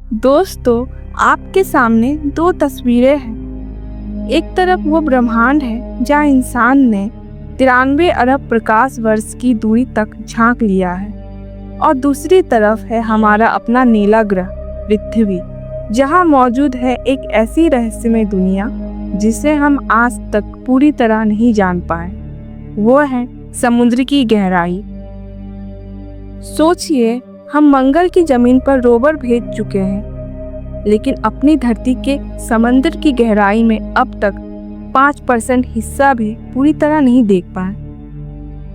दोस्तों, आपके सामने दो तस्वीरें हैं। एक तरफ वो ब्रह्मांड है जहाँ इंसान ने 93 अरब प्रकाश वर्ष की दूरी तक झांक लिया है, और दूसरी तरफ है हमारा अपना नीला ग्रह पृथ्वी, जहाँ मौजूद है एक ऐसी रहस्यमय दुनिया जिसे हम आज तक पूरी तरह नहीं जान पाए। वो है समुद्र की गहराई। सोचिए, हम मंगल की जमीन पर रोवर भेज चुके हैं, लेकिन अपनी धरती के समंदर की गहराई में अब तक 5% हिस्सा भी पूरी तरह नहीं देख पाए,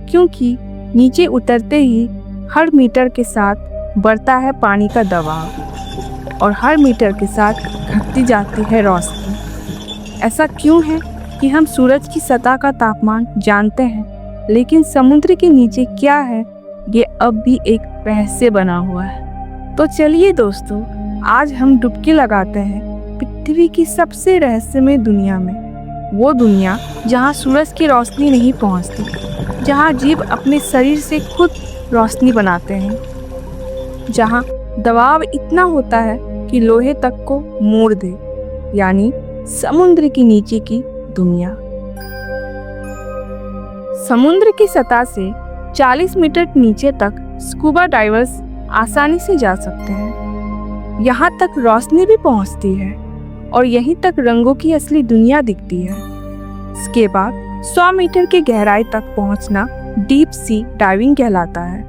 क्योंकि नीचे उतरते ही हर मीटर के साथ बढ़ता है पानी का दबाव और हर मीटर के साथ घटती जाती है रोशनी। ऐसा क्यों है कि हम सूरज की सतह का तापमान जानते हैं, लेकिन समुद्र के नीचे क्या है ये अब भी एक रहस्य बना हुआ है। तो चलिए दोस्तों, आज हम डुबकी लगाते हैं पृथ्वी की सबसे रहस्यमय दुनिया में। वो दुनिया जहाँ सूरज की रोशनी नहीं पहुँचती, जहाँ जीव अपने शरीर से खुद रोशनी बनाते हैं, जहाँ दबाव इतना होता है कि लोहे तक को मोड़ दे, यानी समुद्र के नीचे की दुनिया। समुद्र की सतह से 40 मीटर नीचे तक स्कूबा डाइवर्स आसानी से जा सकते हैं। यहाँ तक रोशनी भी पहुँचती है और यहीं तक रंगों की असली दुनिया दिखती है। इसके बाद 100 मीटर की गहराई तक पहुँचना डीप सी डाइविंग कहलाता है,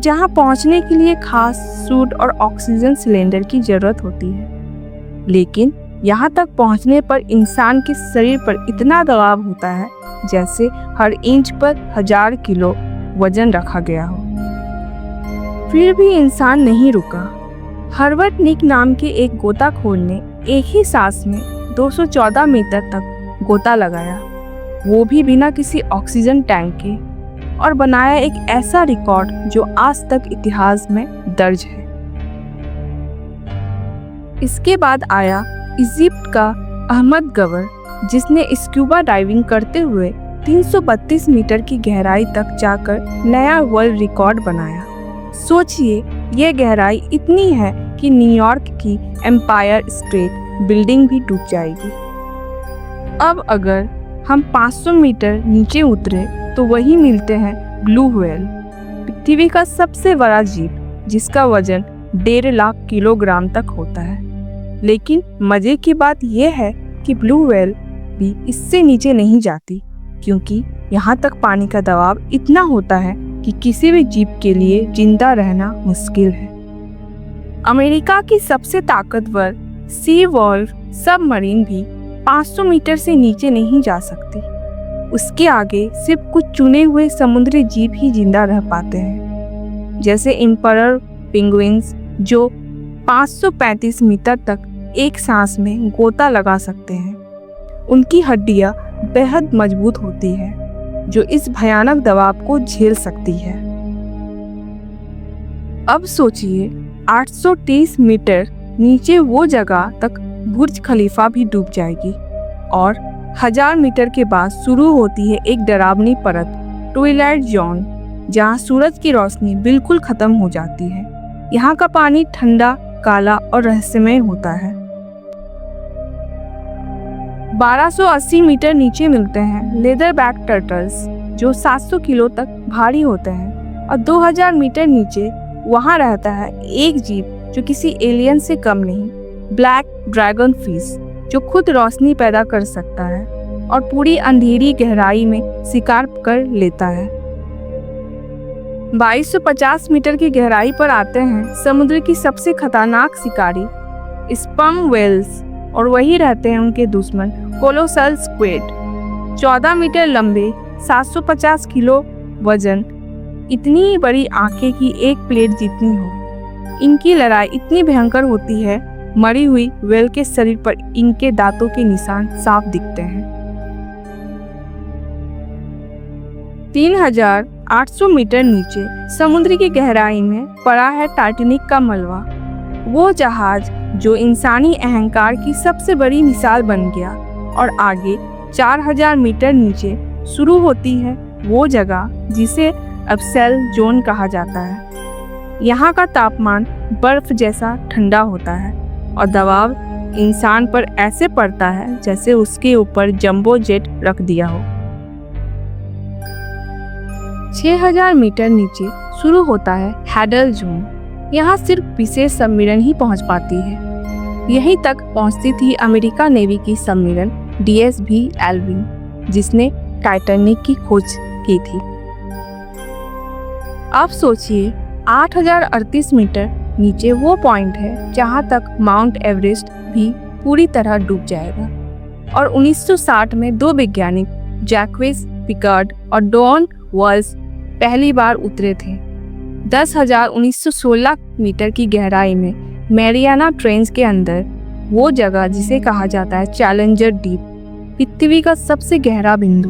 जहाँ पहुँचने के लिए खास सूट और ऑक्सीजन सिलेंडर की जरूरत होती है। लेकिन यहाँ तक पहुँचने पर इंसान के शरीर पर इतना दबाव होता है जैसे हर इंच पर 1000 किलो वजन रखा गया हो। फिर भी इंसान नहीं रुका। हर्बर्ट निक नाम के एक गोताखोर ने एक ही सांस में 214 मीटर तक गोता लगाया, वो भी बिना किसी ऑक्सीजन टैंक के, और बनाया एक ऐसा रिकॉर्ड जो आज तक इतिहास में दर्ज है। इसके बाद आया इजिप्ट का अहमद गवर, जिसने स्क्यूबा डाइविंग करते हुए 332 मीटर की गहराई तक जाकर नया वर्ल्ड रिकॉर्ड बनाया। सोचिए, यह गहराई इतनी है कि न्यूयॉर्क की एम्पायर स्टेट बिल्डिंग भी डूब जाएगी। अब अगर हम 500 मीटर नीचे उतरे तो वही मिलते हैं ब्लू व्हेल, पृथ्वी का सबसे बड़ा जीव, जिसका वजन 1.5 लाख किलोग्राम तक होता है। लेकिन मजे की बात यह है कि ब्लू व्हेल भी इससे नीचे नहीं जाती, क्योंकि यहाँ तक पानी का दबाव इतना होता है कि किसी भी जीव के लिए जिंदा रहना मुश्किल है। अमेरिका की सबसे ताकतवर सी वॉल्व सबमरीन भी 500 मीटर से नीचे नहीं जा सकती। उसके आगे सिर्फ कुछ चुने हुए समुद्री जीव ही जिंदा रह पाते हैं, जैसे एम्परर पेंगुइन्स, जो 535 मीटर तक एक सांस में गोता लगा सकते हैं। उनकी हड्डियां बेहद मजबूत होती है, जो इस भयानक दबाव को झेल सकती है। अब सोचिए, 830 मीटर नीचे वो जगह तक बुर्ज खलीफा भी डूब जाएगी, और 1000 मीटर के बाद शुरू होती है एक डरावनी परत, ट्विलाइट जोन, जहाँ सूरज की रोशनी बिल्कुल खत्म हो जाती है। यहाँ का पानी ठंडा, काला और रहस्यमय होता है। 1280 मीटर नीचे मिलते हैं लेदर बैक टर्टल्स, जो 700 किलो तक भारी होते हैं, और 2000 मीटर नीचे वहाँ रहता है एक जीव जो किसी एलियन से कम नहीं, ब्लैक ड्रैगन फिश, जो खुद रोशनी पैदा कर सकता है और पूरी अंधेरी गहराई में शिकार कर लेता है। 2250 मीटर की गहराई पर आते हैं समुद्र की सबसे खतरनाक शिकारी स्पर्म व्हेल्स, और वही रहते हैं उनके दुश्मन कोलोसल स्क्विड, 14 मीटर लंबे, 750 किलो वजन, इतनी बड़ी आंखें की एक प्लेट जितनी हो। इनकी लड़ाई इतनी भयंकर होती है, मरी हुई व्हेल के शरीर पर इनके दांतों के निशान साफ दिखते हैं। 3800 मीटर नीचे समुद्र की गहराई में पड़ा है टाइटैनिक का मलबा, वो जहाज जो इंसानी अहंकार की सबसे बड़ी मिसाल बन गया। और आगे 4000 मीटर नीचे शुरू होती है वो जगह जिसे एब्सेल जोन कहा जाता है। यहाँ का तापमान बर्फ जैसा ठंडा होता है और दबाव इंसान पर ऐसे पड़ता है जैसे उसके ऊपर जंबो जेट रख दिया हो। 6000 मीटर नीचे शुरू होता है हैडल जोन। यहाँ सिर्फ विशेष सम्मेलन ही पहुँच पाती है। यहीं तक पहुँचती थी अमेरिका नेवी की सम्मेलन DSV एल्विन, जिसने टाइटैनिक की खोज की थी। अब सोचिए 8038 मीटर नीचे वो पॉइंट है जहाँ तक माउंट एवरेस्ट भी पूरी तरह डूब जाएगा। और 1960 में 2 वैज्ञानिक जैक्वेस पिकार्ड और डॉन वाल्स पहली बार उतरे थे। 10,1916 मीटर की गहराई में मैरियाना ट्रेंच के अंदर, वो जगह जिसे कहा जाता है चैलेंजर डीप, पृथ्वी का सबसे गहरा बिंदु।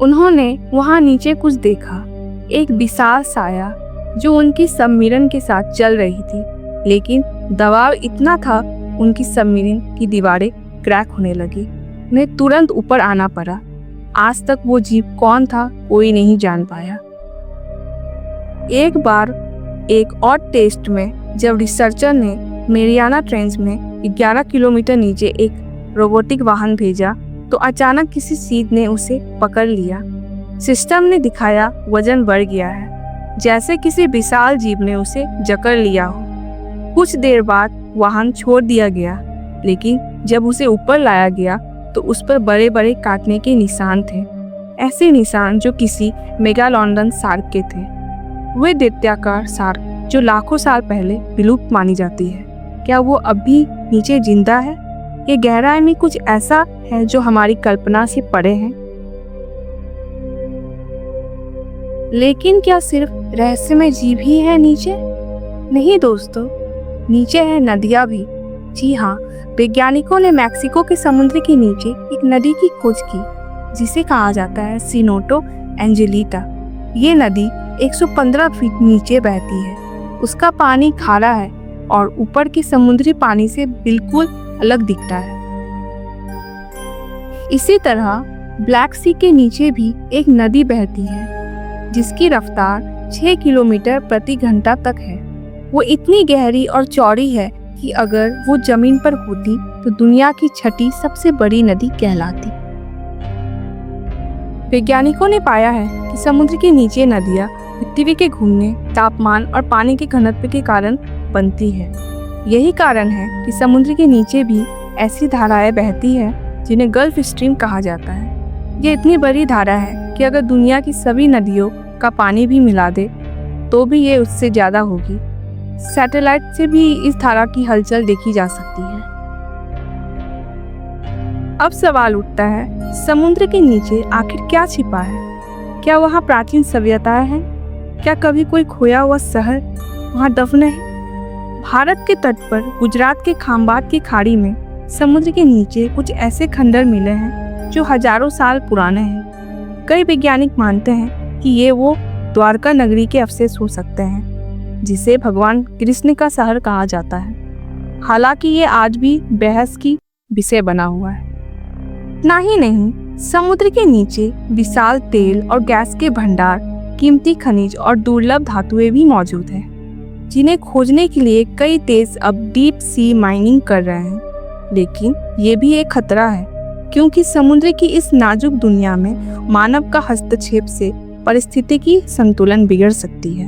उन्होंने वहां नीचे कुछ देखा, एक विशाल साया जो उनकी सबमरीन के साथ चल रही थी, लेकिन दबाव इतना था उनकी सबमरीन की दीवारें क्रैक होने लगी। उन्हें तुरंत ऊपर आना पड़ा। आज तक वो जीव कौन था कोई नहीं जान पाया। एक बार एक और टेस्ट में जब रिसर्चर ने मैरियाना ट्रेंच में 11 किलोमीटर नीचे एक रोबोटिक वाहन भेजा तो अचानक किसी चीज ने उसे पकड़ लिया। सिस्टम ने दिखाया वजन बढ़ गया है, जैसे किसी विशाल जीव ने उसे जकड़ लिया हो। कुछ देर बाद वाहन छोड़ दिया गया, लेकिन जब उसे ऊपर लाया गया तो उस पर बड़े बड़े काटने के निशान थे, ऐसे निशान जो किसी मेगालोडन शार्क के थे। वे दैत्याकार शार्क जो लाखों साल पहले विलुप्त मानी जाती है। क्या वो अब भी नीचे जिंदा है? ये गहराई में कुछ ऐसा है जो हमारी कल्पना से परे है। लेकिन क्या सिर्फ रहस्यमय जीव ही है नीचे? नहीं दोस्तों, नीचे है नदियां भी। जी हाँ, वैज्ञानिकों ने मैक्सिको के समुद्र के नीचे एक नदी की खोज की जिसे कहा जाता है सिनोटो एंजेलिटा। ये नदी 115 फीट नीचे बहती है। उसका पानी खारा है और ऊपर के समुद्री पानी से बिल्कुल अलग दिखता है। इसी तरह ब्लैक सी के नीचे भी एक नदी बहती है जिसकी रफ्तार 6 किलोमीटर प्रति घंटा तक है। वो इतनी गहरी और चौड़ी है कि अगर वो जमीन पर होती तो दुनिया की 6ठी सबसे बड़ी नदी कहलाती। वैज्ञानिकों ने पाया है कि समुद्र के नीचे नदियाँ पृथ्वी के घूमने, तापमान और पानी के घनत्व के कारण बनती है। यही कारण है कि समुद्र के नीचे भी ऐसी धाराएं बहती हैं जिन्हें गल्फ स्ट्रीम कहा जाता है। ये इतनी बड़ी धारा है कि अगर दुनिया की सभी नदियों का पानी भी मिला दे तो भी ये उससे ज़्यादा होगी। सैटेलाइट से भी इस धारा की हलचल देखी जा सकती है। अब सवाल उठता है, समुद्र के नीचे आखिर क्या छिपा है? क्या वहाँ प्राचीन सभ्यताएं हैं? क्या कभी कोई खोया हुआ शहर वहाँ दफन है? भारत के तट पर गुजरात के खाम्बात की खाड़ी में समुद्र के नीचे कुछ ऐसे खंडर मिले हैं जो हजारों साल पुराने हैं। कई वैज्ञानिक मानते हैं कि ये वो द्वारका नगरी के अवशेष हो सकते हैं जिसे भगवान कृष्ण का शहर कहा जाता है। हालांकि ये आज भी बहस की विषय बना हुआ है। ना ही नहीं, समुद्र के नीचे विशाल तेल और गैस के भंडार, कीमती खनिज और दुर्लभ धातुएं भी मौजूद हैं, जिन्हें खोजने के लिए कई देश अब डीप सी माइनिंग कर रहे हैं। लेकिन ये भी एक खतरा है, क्योंकि समुद्र की इस नाजुक दुनिया में मानव का हस्तक्षेप से पारिस्थितिकी संतुलन बिगड़ सकती है।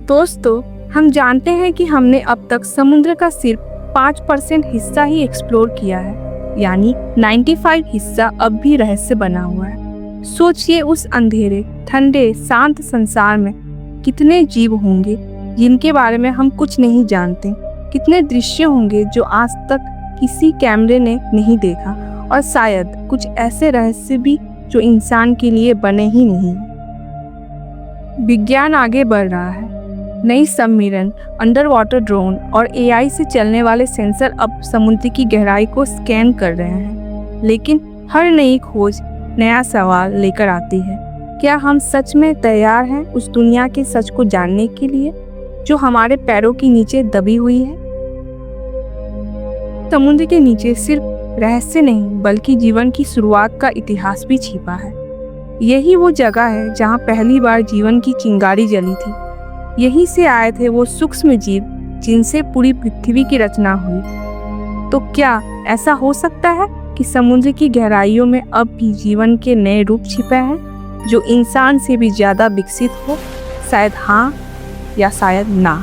दोस्तों, हम जानते हैं कि हमने अब तक समुद्र का सिर्फ 5% हिस्सा ही एक्सप्लोर किया है, यानी 95 हिस्सा अब भी रहस्य बना हुआ है। सोचिए उस अंधेरे, ठंडे, शांत संसार में कितने जीव होंगे जिनके बारे में हम कुछ नहीं जानते, कितने दृश्य होंगे जो आज तक किसी कैमरे ने नहीं देखा, और शायद कुछ ऐसे रहस्य भी जो इंसान के लिए बने ही नहीं। विज्ञान आगे बढ़ रहा है। नई सबमरीन, अंडर वाटर ड्रोन और AI से चलने वाले सेंसर अब समुद्र की गहराई को स्कैन कर रहे हैं। लेकिन हर नई खोज नया सवाल लेकर आती है। क्या हम सच में तैयार हैं उस दुनिया के सच को जानने के लिए जो हमारे पैरों के नीचे दबी हुई है? समुद्र के नीचे सिर्फ रहस्य नहीं बल्कि जीवन की शुरुआत का इतिहास भी छिपा है। यही वो जगह है जहाँ पहली बार जीवन की चिंगारी जली थी। यहीं से आए थे वो सूक्ष्म जीव जिनसे पूरी पृथ्वी की रचना हुई। तो क्या ऐसा हो सकता है कि समुद्र की गहराइयों में अब भी जीवन के नए रूप छिपे हैं, जो इंसान से भी ज्यादा विकसित हो? शायद हाँ या शायद ना।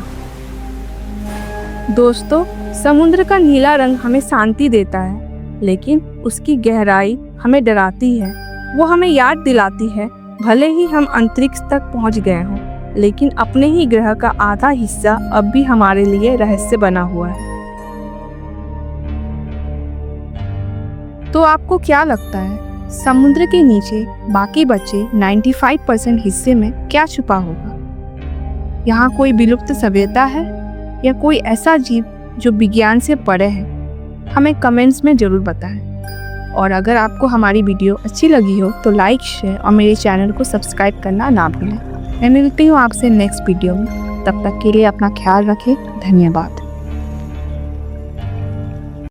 दोस्तों, समुद्र का नीला रंग हमें शांति देता है, लेकिन उसकी गहराई हमें डराती है। वो हमें याद दिलाती है, भले ही हम अंतरिक्ष तक पहुंच गए हों, लेकिन अपने ही ग्रह का आधा हिस्सा अब भी हमारे लिए रहस्य बना हुआ है। तो आपको क्या लगता है, समुद्र के नीचे बाकी बचे 95% हिस्से में क्या छुपा होगा? यहाँ कोई विलुप्त सभ्यता है या कोई ऐसा जीव जो विज्ञान से परे है? हमें कमेंट्स में ज़रूर बताएं। और अगर आपको हमारी वीडियो अच्छी लगी हो तो लाइक, शेयर और मेरे चैनल को सब्सक्राइब करना ना भूलें। मैं मिलती हूँ आपसे नेक्स्ट वीडियो में। तब तक के लिए अपना ख्याल रखें। धन्यवाद।